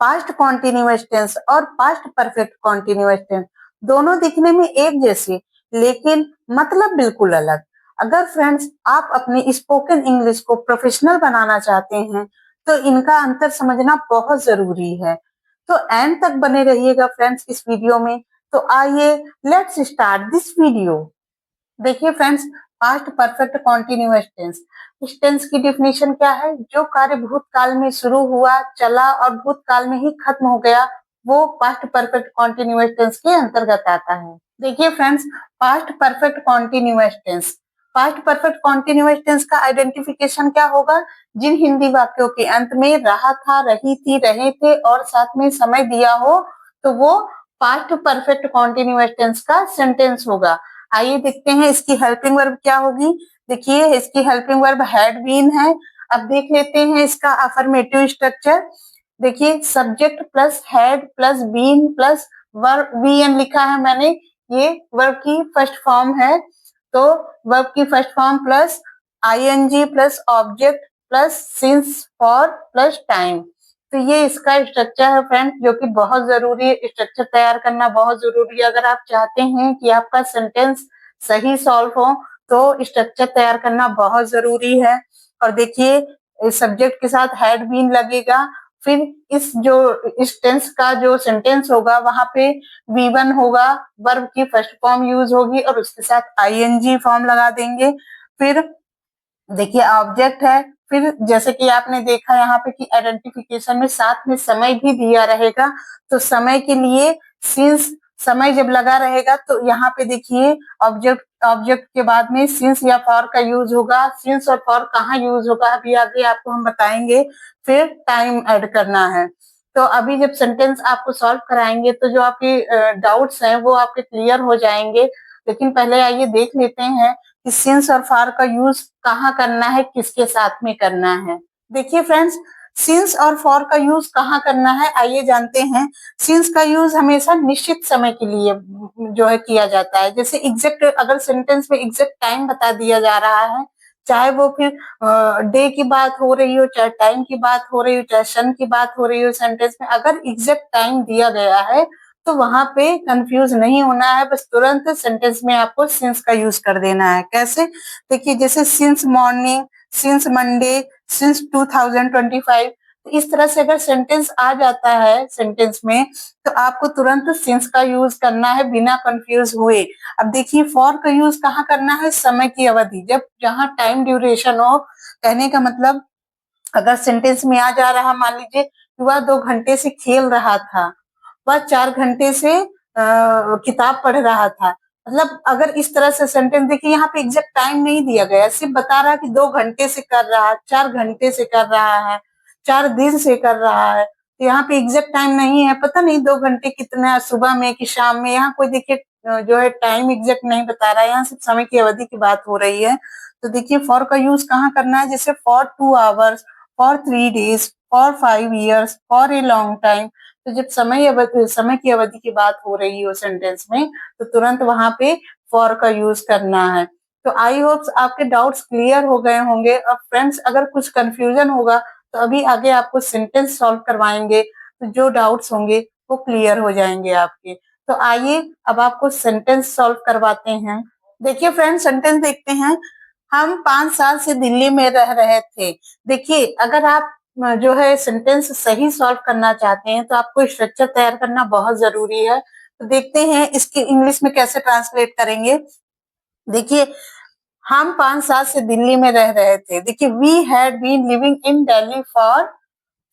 Past continuous tense और past perfect continuous tense दोनों दिखने में एक जैसे, लेकिन मतलब बिल्कुल अलग। अगर फ्रेंड्स आप अपनी स्पोकन इंग्लिश को प्रोफेशनल बनाना चाहते हैं, तो इनका अंतर समझना बहुत जरूरी है। तो एंड तक बने रहिएगा फ्रेंड्स इस वीडियो में। तो आइए लेट्स स्टार्ट दिस वीडियो। देखिए friends, past perfect continuous tense, इस टेंस की डिफिनेशन क्या है? जो कार्य भूतकाल में शुरू हुआ, चला और भूतकाल में ही खत्म हो गया, वो पास्ट परफेक्ट कॉन्टिन्यूअस टेंस के अंतर्गत आता है। देखिए friends, past perfect continuous tense, past perfect continuous tense का आइडेंटिफिकेशन क्या होगा? जिन हिंदी वाक्यों के अंत में रहा था, रही थी, रहे थे और साथ में समय दिया हो, तो वो पास्ट परफेक्ट कॉन्टिन्यूअस टेंस का सेंटेंस होगा। आइए देखते हैं इसकी हेल्पिंग वर्ब क्या होगी। देखिए इसकी हेल्पिंग वर्ब हैड बीन है। अब देख लेते हैं इसका अफर्मेटिव स्ट्रक्चर। देखिए subject plus had plus been plus verb VN लिखा है मैंने, ये वर्ब की फर्स्ट फॉर्म है। तो वर्ब की first form plus ING plus object plus since for plus time. तो ये इसका स्ट्रक्चर है फ्रेंड्स, जो कि बहुत जरूरी है। स्ट्रक्चर तैयार करना बहुत जरूरी है। अगर आप चाहते हैं कि आपका सेंटेंस सही सॉल्व हो, तो स्ट्रक्चर तैयार करना बहुत जरूरी है। और देखिए सब्जेक्ट के साथ हैड बीन लगेगा, फिर इस टेंस का जो सेंटेंस होगा वहां पे V1 होगा, वर्ब की फर्स्ट फॉर्म यूज होगी और उसके साथ आईएनजी फॉर्म लगा देंगे। फिर देखिए ऑब्जेक्ट है, फिर जैसे कि आपने देखा यहाँ पे कि आइडेंटिफिकेशन में साथ में समय भी दिया रहेगा। तो समय के लिए सिंस, समय जब लगा रहेगा तो यहाँ पे देखिए ऑब्जेक्ट के बाद में सिंस या फॉर का यूज होगा। सिंस और फॉर कहाँ यूज होगा अभी आगे आपको हम बताएंगे। फिर टाइम ऐड करना है। तो अभी जब सेंटेंस आपको सॉल्व कराएंगे तो जो आपके डाउट्स हैं वो आपके क्लियर हो जाएंगे। लेकिन पहले आइए देख लेते हैं कि सिंस और फॉर का यूज कहाँ करना है, किसके साथ में करना है। देखिए फ्रेंड्स, सिंस और फॉर का यूज कहाँ करना है आइए जानते हैं। सिंस का यूज हमेशा निश्चित समय के लिए जो है किया जाता है। जैसे एग्जैक्ट, अगर सेंटेंस में एग्जैक्ट टाइम बता दिया जा रहा है, चाहे वो फिर डे की बात हो रही हो, चाहे टाइम की बात हो रही हो, चाहे सन की बात हो रही हो, सेंटेंस में अगर एग्जैक्ट टाइम दिया गया है तो वहां पे कंफ्यूज नहीं होना है। बस तुरंत सेंटेंस में आपको सिंस का यूज कर देना है। कैसे? देखिए जैसे since morning, since Monday, since 2025। इस तरह से अगर सेंटेंस आ जाता है सेंटेंस में, तो आपको तुरंत सिंस का यूज करना है बिना कंफ्यूज हुए। अब देखिए फॉर का यूज कहाँ करना है? समय की अवधि, जब जहाँ टाइम ड्यूरेशन हो। कहने का मतलब अगर सेंटेंस में आ जा रहा, मान लीजिए वह 2 घंटे से खेल रहा था, वह 4 घंटे से किताब पढ़ रहा था। मतलब अगर इस तरह से सेंटेंस, देखिए यहाँ पे एग्जैक्ट टाइम नहीं दिया गया, सिर्फ बता रहा है कि 2 घंटे से कर रहा है, 4 घंटे से कर रहा है, 4 दिन से कर रहा है। तो यहाँ पे एग्जैक्ट टाइम नहीं है, पता नहीं 2 घंटे कितना, सुबह में कि शाम में। यहाँ कोई देखिए जो है टाइम एग्जैक्ट नहीं बता रहा है, यहाँ सिर्फ समय की अवधि की बात हो रही है। तो देखिए फॉर का यूज कहाँ करना है? जैसे for 2 hours, for 3 days, for 5 years, for a long time. तो जब समय की अवधि की बात हो रही हो सेंटेंस में, तो तुरंत वहां पे फॉर का यूज करना है। तो आई होप आपके डाउट्स क्लियर हो गए होंगे। और फ्रेंड्स अगर कुछ कंफ्यूजन होगा तो अभी आगे आपको सेंटेंस सॉल्व करवाएंगे, तो जो डाउट्स होंगे वो क्लियर हो जाएंगे आपके। तो आइए अब आपको सेंटेंस सॉल्व करवाते हैं। देखिए फ्रेंड्स, सेंटेंस देखते हैं। हम 5 साल से दिल्ली में रह रहे थे। देखिए अगर आप जो है सेंटेंस सही सॉल्व करना चाहते हैं तो आपको स्ट्रक्चर तैयार करना बहुत जरूरी है। तो देखते हैं इसकी इंग्लिश में कैसे ट्रांसलेट करेंगे। देखिए हम 5 साल से दिल्ली में रह रहे थे। देखिए we had been living in Delhi for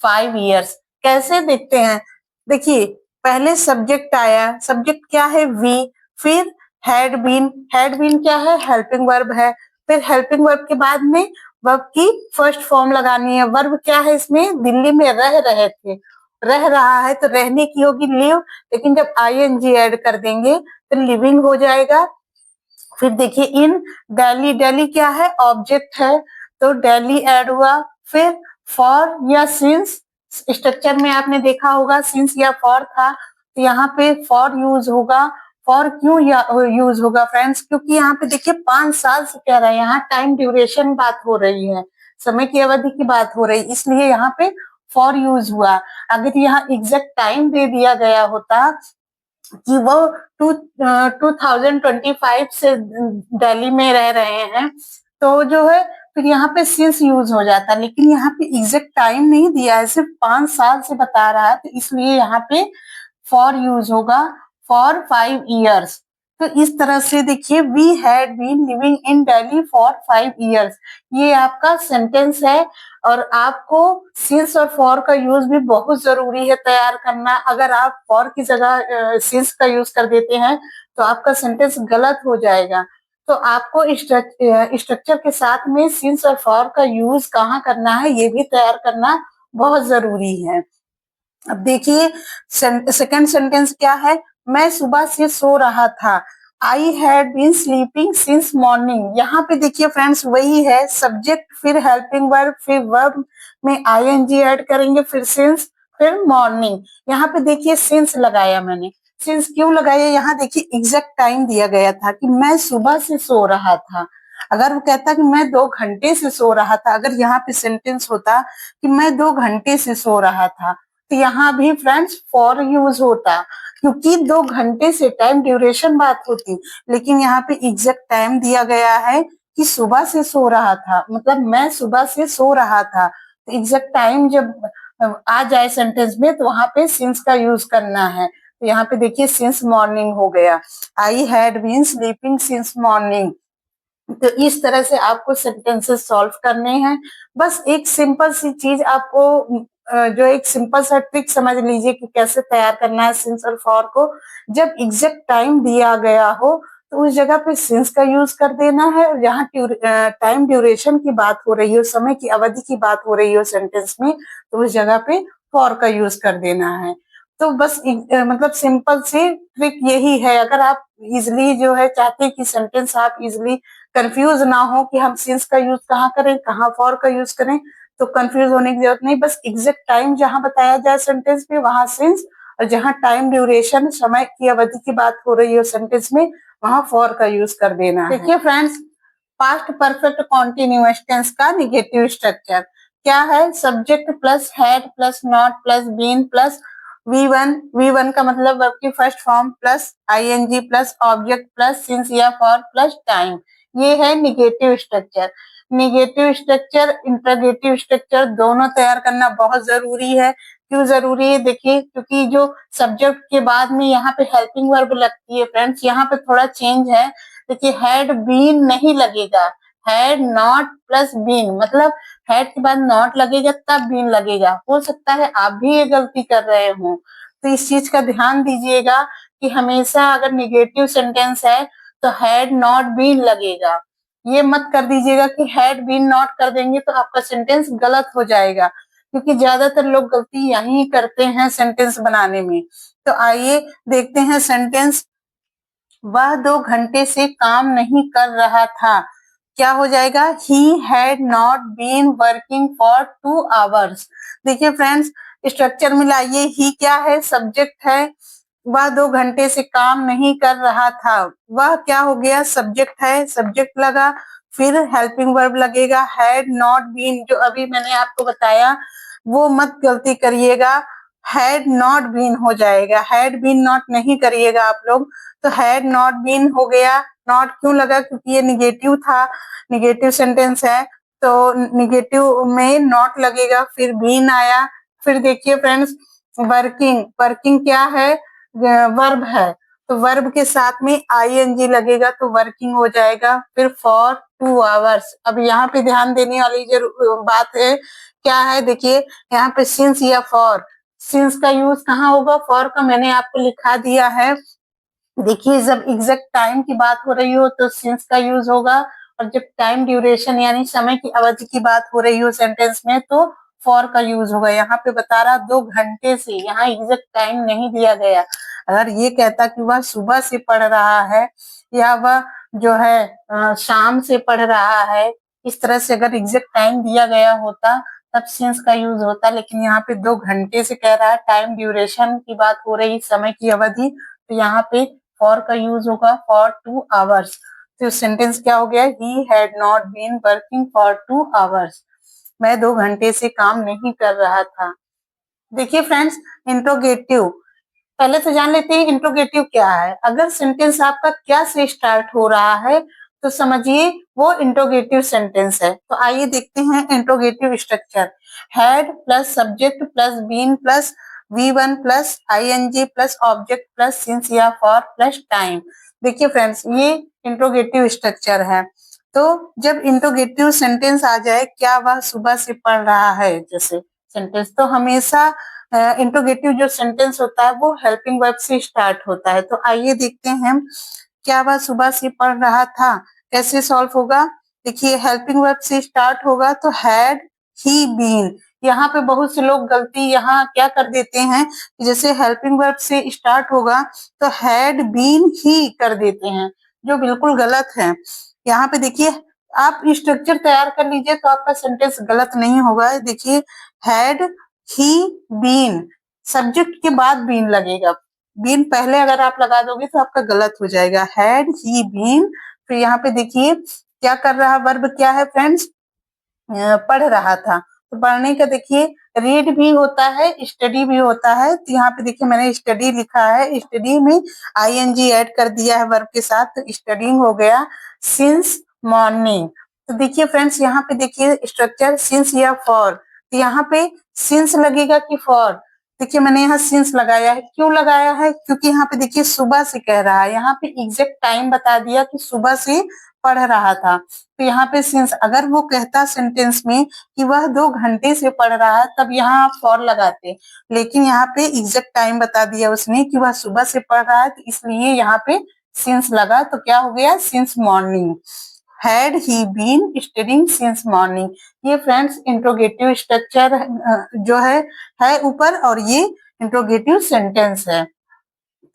5 years. कैसे देखते हैं? देखिए पहले सब्जेक्ट आया, सब्जेक्ट क्या है? वी। फिर हैड बीन क्या है? हेल्पिंग वर्ब है। फिर हेल्पिंग वर्ब के बाद में वर्ब की फर्स्ट फॉर्म लगानी है। वर्ब क्या है इसमें? दिल्ली में रह रहे थे, रह रहा है तो रहने की होगी लिव, लेकिन जब आईएनजी ऐड कर देंगे तो लिविंग हो जाएगा। फिर देखिए इन दिल्ली क्या है? ऑब्जेक्ट है, तो दिल्ली ऐड हुआ। फिर फॉर या सिंस, स्ट्रक्चर में आपने देखा होगा सिंस या फॉर था, तो यहाँ पे फॉर यूज होगा। फॉर क्यों यूज होगा फ्रेंड्स? क्योंकि यहाँ पे देखिए 5 साल से कह रहा है, यहाँ टाइम ड्यूरेशन बात हो रही है, समय की अवधि की बात हो रही है, इसलिए यहाँ पे फॉर यूज हुआ। अगर यहाँ एग्जैक्ट टाइम दे दिया गया होता कि वो 2025 से दिल्ली में रह रहे हैं, तो जो है फिर यहाँ पे सिंस यूज हो जाता, लेकिन यहाँ पे एग्जैक्ट टाइम नहीं दिया है, सिर्फ 5 साल से बता रहा है, तो इसलिए यहाँ पे फॉर यूज होगा, फॉर 5 years। तो इस तरह से देखिए, we had been living in Delhi for 5 years, ये आपका सेंटेंस है। और आपको सिंस और फॉर का यूज भी बहुत जरूरी है तैयार करना। अगर आप फॉर की जगह सिंस का यूज कर देते हैं तो आपका सेंटेंस गलत हो जाएगा। तो आपको स्ट्रक्चर के साथ में सिंस और फॉर का यूज कहाँ करना है ये भी तैयार करना बहुत जरूरी है। अब देखिए, सेकंड सेंटेंस क्या है, मैं सुबह से सो रहा था। I had been sleeping since morning. यहाँ पे देखिए फ्रेंड्स, वही है, सब्जेक्ट फिर हेल्पिंग वर्ब फिर वर्ब में आईएनजी ऐड करेंगे, फिर सिंस फिर मॉर्निंग। यहाँ पे देखिए सिंस लगाया मैंने। सिंस क्यों लगाया, यहाँ देखिए एग्जैक्ट टाइम दिया गया था कि मैं सुबह से सो रहा था। अगर वो कहता कि मैं 2 घंटे से सो रहा था, अगर यहाँ पे सेंटेंस होता कि मैं 2 घंटे से सो रहा था, तो यहाँ भी फ्रेंड्स फॉर यूज होता, क्योंकि 2 घंटे से टाइम ड्यूरेशन बात होती। लेकिन यहाँ पे एग्जैक्ट टाइम दिया गया है कि सुबह से सो रहा था, मतलब मैं सुबह से सो रहा था। तो एग्जैक्ट टाइम जब आ जाए सेंटेंस में तो वहां पे सिंस का यूज करना है। तो यहाँ पे देखिए सिंस मॉर्निंग हो गया, I had been sleeping since morning. तो इस तरह से आपको सेंटेंसेस सॉल्व करने हैं। बस एक सिंपल सी चीज आपको जो एक सिंपल सा ट्रिक समझ लीजिए कि कैसे तैयार करना है सिंस और फॉर को। जब एग्जैक्ट टाइम दिया गया हो तो उस जगह पे सिंस का यूज कर देना है, और जहाँ टाइम ड्यूरेशन की बात हो रही हो, समय की अवधि की बात हो रही हो सेंटेंस में, तो उस जगह पे फॉर का यूज कर देना है। तो बस मतलब सिंपल सी ट्रिक यही है। अगर आप इजिली जो है चाहते हैं कि सेंटेंस आप इजिली कंफ्यूज ना हो कि हम सिंस का यूज कहाँ करें कहाँ फॉर का यूज करें, तो कंफ्यूज होने की जरूरत नहीं। बस एग्जैक्ट टाइम जहां बताया जाए सेंटेंस में वहां सिंस, और जहां टाइम ड्यूरेशन समय की अवधि की बात हो रही हो सेंटेंस में, वहां फॉर का यूज कर देना है। देखिए friends, past perfect continuous tense का निगेटिव स्ट्रक्चर क्या है, subject plus had plus not plus been plus V one का मतलब वर्ब की first form plus ING plus object plus since या फॉर प्लस टाइम, ये है negative structure. Negative structure interrogative structure दोनों तैयार करना बहुत जरूरी है। क्यों जरूरी है, देखिए क्योंकि जो सब्जेक्ट के बाद में यहाँ पे हेल्पिंग वर्ब लगती है फ्रेंड्स, यहाँ पे थोड़ा चेंज है। देखिए हैड बीन नहीं लगेगा, हैड नॉट प्लस बीन, मतलब हैड के बाद नॉट लगेगा तब बीन लगेगा। हो सकता है आप भी ये गलती कर रहे हो, तो इस चीज का ध्यान दीजिएगा कि हमेशा अगर निगेटिव सेंटेंस है तो हैड नॉट बीन लगेगा। ये मत कर दीजिएगा कि हैड बीन नॉट कर देंगे तो आपका सेंटेंस गलत हो जाएगा, क्योंकि ज्यादातर लोग गलती यही करते हैं सेंटेंस बनाने में। तो आइए देखते हैं सेंटेंस, वह 2 घंटे से काम नहीं कर रहा था। क्या हो जाएगा, he had not been working for 2 hours। देखिए फ्रेंड्स, स्ट्रक्चर मिलाइए, ही क्या है, सब्जेक्ट है, वह 2 घंटे से काम नहीं कर रहा था, वह क्या हो गया, सब्जेक्ट है, सब्जेक्ट लगा, फिर हेल्पिंग वर्ब लगेगा, हैड नॉट बीन, जो अभी मैंने आपको बताया वो मत गलती करिएगा, हैड नॉट बीन हो जाएगा, हैड बीन नॉट नहीं करिएगा आप लोग। तो हैड नॉट बीन हो गया, नॉट क्यों लगा, क्योंकि ये निगेटिव था, निगेटिव सेंटेंस है, तो निगेटिव में नॉट लगेगा, फिर बीन आया। फिर देखिए फ्रेंड्स, वर्किंग, वर्किंग क्या है, वर्ब है, तो वर्ब के साथ में आईएनजी लगेगा तो वर्किंग हो जाएगा। फिर फॉर 2 hours, अब यहाँ पे ध्यान देने वाली जो बात है क्या है, देखिए यहाँ पे सिंस या फॉर, सिंस का यूज कहाँ होगा, फॉर का मैंने आपको लिखा दिया है। देखिए जब एग्जैक्ट टाइम की बात हो रही हो तो सिंस का यूज होगा, और जब टाइम ड्यूरेशन यानी समय की अवधि की बात हो रही हो सेंटेंस में तो फॉर का यूज होगा। यहाँ पे बता रहा 2 घंटे से, यहाँ एग्जैक्ट टाइम नहीं दिया गया। अगर ये कहता कि वह सुबह से पढ़ रहा है या वह जो है शाम से पढ़ रहा है, इस तरह से अगर एग्जैक्ट टाइम दिया गया होता तब सिंस का यूज होता। लेकिन यहाँ पे 2 घंटे से कह रहा है, टाइम ड्यूरेशन की बात हो रही, समय की अवधि, तो यहाँ पे फॉर का यूज होगा फॉर 2 hours। तो सेंटेंस क्या हो गया, he had not been working for 2 hours, मैं 2 घंटे से काम नहीं कर रहा था। देखिए फ्रेंड्स, इंट्रोगेटिव पहले तो जान लेते हैं इंट्रोगेटिव क्या है। अगर सेंटेंस आपका क्या से स्टार्ट हो रहा है तो समझिए वो इंट्रोगेटिव सेंटेंस है। तो आइए देखते हैं interrogative structure. Had plus subject plus been plus V1 plus ING plus object plus since या फॉर प्लस टाइम। देखिए फ्रेंड्स, ये इंट्रोगेटिव स्ट्रक्चर है। तो जब इंट्रोगेटिव सेंटेंस आ जाए, क्या वह सुबह से पढ़ रहा है जैसे सेंटेंस, तो हमेशा इंट्रोगेटिव जो सेंटेंस होता है वो हेल्पिंग वर्ब से स्टार्ट होता है। तो आइए देखते हैं, क्या वह सुबह से पढ़ रहा था, कैसे सॉल्व होगा। देखिए हेल्पिंग वर्ब से स्टार्ट होगा तो हैड ही बीन। यहाँ पे बहुत से लोग गलती यहाँ क्या कर देते हैं, जैसे हेल्पिंग वर्ब से स्टार्ट होगा तो हैड बीन ही कर देते हैं, जो बिल्कुल गलत है। यहाँ पे देखिए, आप स्ट्रक्चर तैयार कर लीजिए तो आपका सेंटेंस गलत नहीं होगा। देखिए हैड ही बीन, सब्जेक्ट के बाद बीन लगेगा, बीन पहले अगर आप लगा दोगे तो आपका गलत हो जाएगा। हैड ही बीन, फिर यहाँ पे देखिए क्या कर रहा, वर्ब क्या है फ्रेंड्स, पढ़ रहा था। तो पढ़ने का देखिए रीड भी होता है, स्टडी भी होता है। तो यहाँ पे देखिए मैंने स्टडी लिखा है, स्टडी में आईएनजी ऐड कर दिया है वर्ब के साथ, तो स्टडीइंग हो गया सिंस मॉर्निंग। तो देखिए फ्रेंड्स, यहाँ पे देखिए स्ट्रक्चर सिंस या फॉर। तो यहाँ पे सिंस लगेगा कि फॉर। देखिए मैंने यहाँ सिंस लगाया है, क्यों लगाया है, क्योंकि यहाँ पे देखिए सुबह से कह रहा है, यहाँ पे एग्जैक्ट टाइम बता दिया कि सुबह से पढ़ रहा था। तो यहाँ पे सिंस, अगर वो कहता सेंटेंस में कि वह 2 घंटे से पढ़ रहा है तब यहाँ आप फॉर लगाते, लेकिन यहाँ पे एग्जैक्ट टाइम बता दिया उसने कि वह सुबह से पढ़ रहा है, तो इसलिए यहाँ पे सिंस लगा। तो क्या हो गया, since morning. Had he been studying since morning. ये फ्रेंड्स इंट्रोगेटिव स्ट्रक्चर जो है ऊपर, और ये इंट्रोगेटिव सेंटेंस है।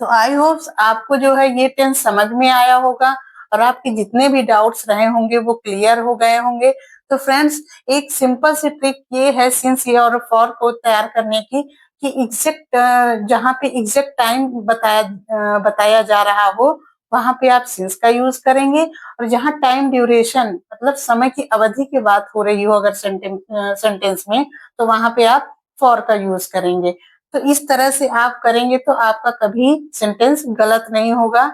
तो आई होप आपको जो है ये टेंस समझ में आया होगा और आपके जितने भी डाउट्स रहे होंगे वो क्लियर हो गए होंगे। तो फ्रेंड्स, एक सिंपल सी ट्रिक ये है सिंस ये और फॉर को तैयार करने की, कि एग्जैक्ट जहाँ पे एग्जैक्ट टाइम बताया जा रहा हो वहां पे आप सिंस का यूज करेंगे, और जहाँ टाइम ड्यूरेशन मतलब समय की अवधि की बात हो रही हो अगर सेंटेंस में, तो वहां पे आप फॉर का यूज करेंगे। तो इस तरह से आप करेंगे तो आपका कभी सेंटेंस गलत नहीं होगा।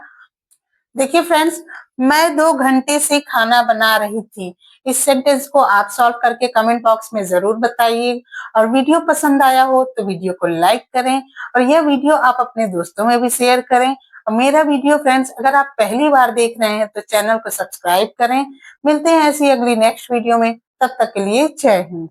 देखिए फ्रेंड्स, मैं 2 घंटे से खाना बना रही थी। इस सेंटेंस को आप सॉल्व करके कमेंट बॉक्स में जरूर बताइए, और वीडियो पसंद आया हो तो वीडियो को लाइक करें, और यह वीडियो आप अपने दोस्तों में भी शेयर करें। और मेरा वीडियो फ्रेंड्स अगर आप पहली बार देख रहे हैं तो चैनल को सब्सक्राइब करें। मिलते हैं ऐसी अगली नेक्स्ट वीडियो में, तब तक के लिए जय हिंद।